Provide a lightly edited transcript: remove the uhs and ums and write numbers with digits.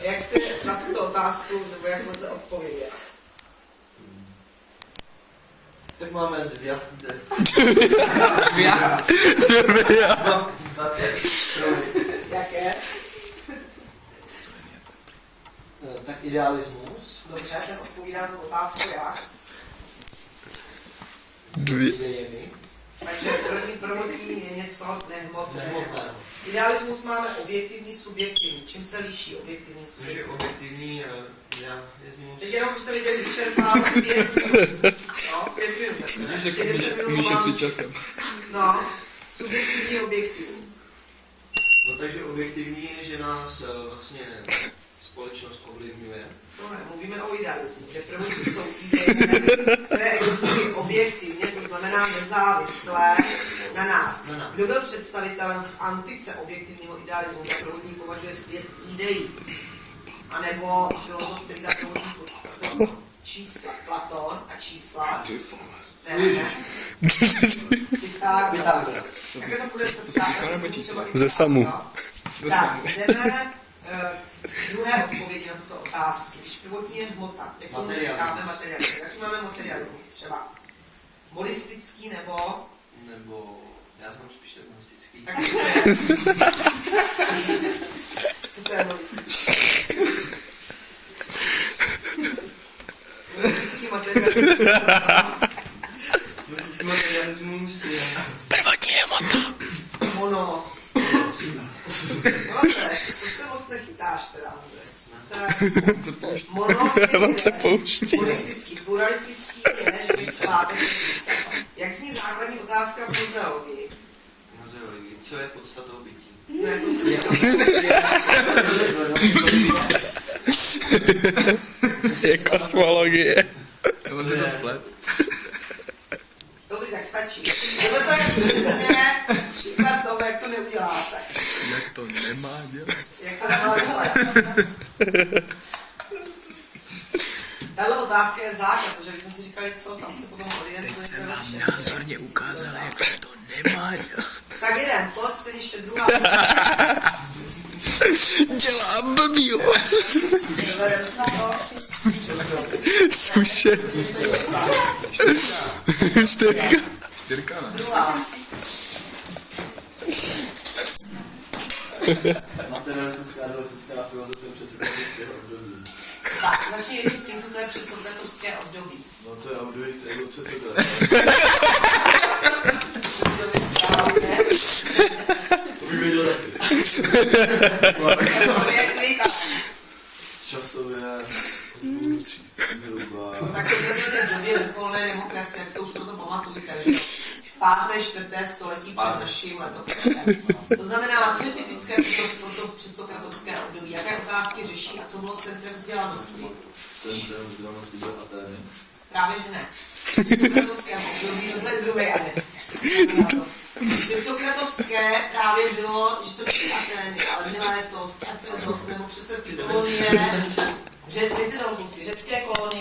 Jak si na tuto otázku, nebo jak moc odpovědět? Tak máme dvě. Jaké? Tak idealismus. Dobře, ten odpovídá na otázku jak? Idejemi. Takže první je něco nehmotného. Idealismus máme objektivní, subjektivní. Čím se liší objektivní, subjektivní? Takže objektivní idealismus. Teď jenom byste viděli vyčerpávat 5 minut. No, 5 minut. Vidíš, jak umíš šetřit časem. No, subjektivní, objektivní. No takže objektivní je, že nás vlastně společnost ovlivňuje. To ne, mluvíme o idealismu, že první jsou ideje, které existují objektivně, to znamená nezávislé na nás. Kdo byl představitelem v antice objektivního idealismu, tak prvotní považuje svět ideí. A nebo filozof, který za prvotní čísla, Platón a čísla. Ne. Pythagoras. Jaké to bude Ze samu. Tak, jdeme druhé odpovědi na tuto otázku. Když prvotní je hmota, jak tomu říkáme materialismus. Jaký máme materialismus třeba? Molistický nebo? Nebo, já znám spíš ten molistický. Tak co to je? Co to je molistický? Molistický materialismus. Molistický materialismus je... Prvotní je hmota. Monos. Dobře, to se moc nechytáš teda, Monos je monistický, pluralistický je, že být svátek je. Jak zní základní otázka v muzeologii? Co je podstatou bytí? Ne, to Je kosmologie. On se to splet. Dobrý, tak stačí. Tohle to je přesně příklad toho, jak to neuděláte. Jak to nemá dělat? Jak to nemá dělat. Tahle otázka je základ, protože jsme si říkali, co tam se potom orientujete. Teď jsem vám názorně ukázala, jak se to nemá dělat. Tak jdem, pojď, stejně ještě druhá. Dělám blbýho. Dovedem si to. Suše. Čtyřka. Čtyřka, ne? Druhá. Materialistická a realistická filozofie předsokratovského období. Tak, začni ještě tím, co to je předsokratovské období. No to je období, které bylo předsokratovské. To bych věděl taky. Časově zhruba. Tak to bude v době vrcholné demokracie, jak se už toto pamatujte, že 5. 4. století před naším letopočtem. To znamená, co je typické pro to předsokratovské období, jaké otázky řeší a co bylo centrem vzdělanosti? Centrem vzdělanosti byl Atény. Právě že ne. Předsokratovské období, tohle je druhé a ne. Předsokratovské právě bylo, že to byly Atény, ale Milétos, Efezos, nebo přece ty kolonie, řecké kolonie.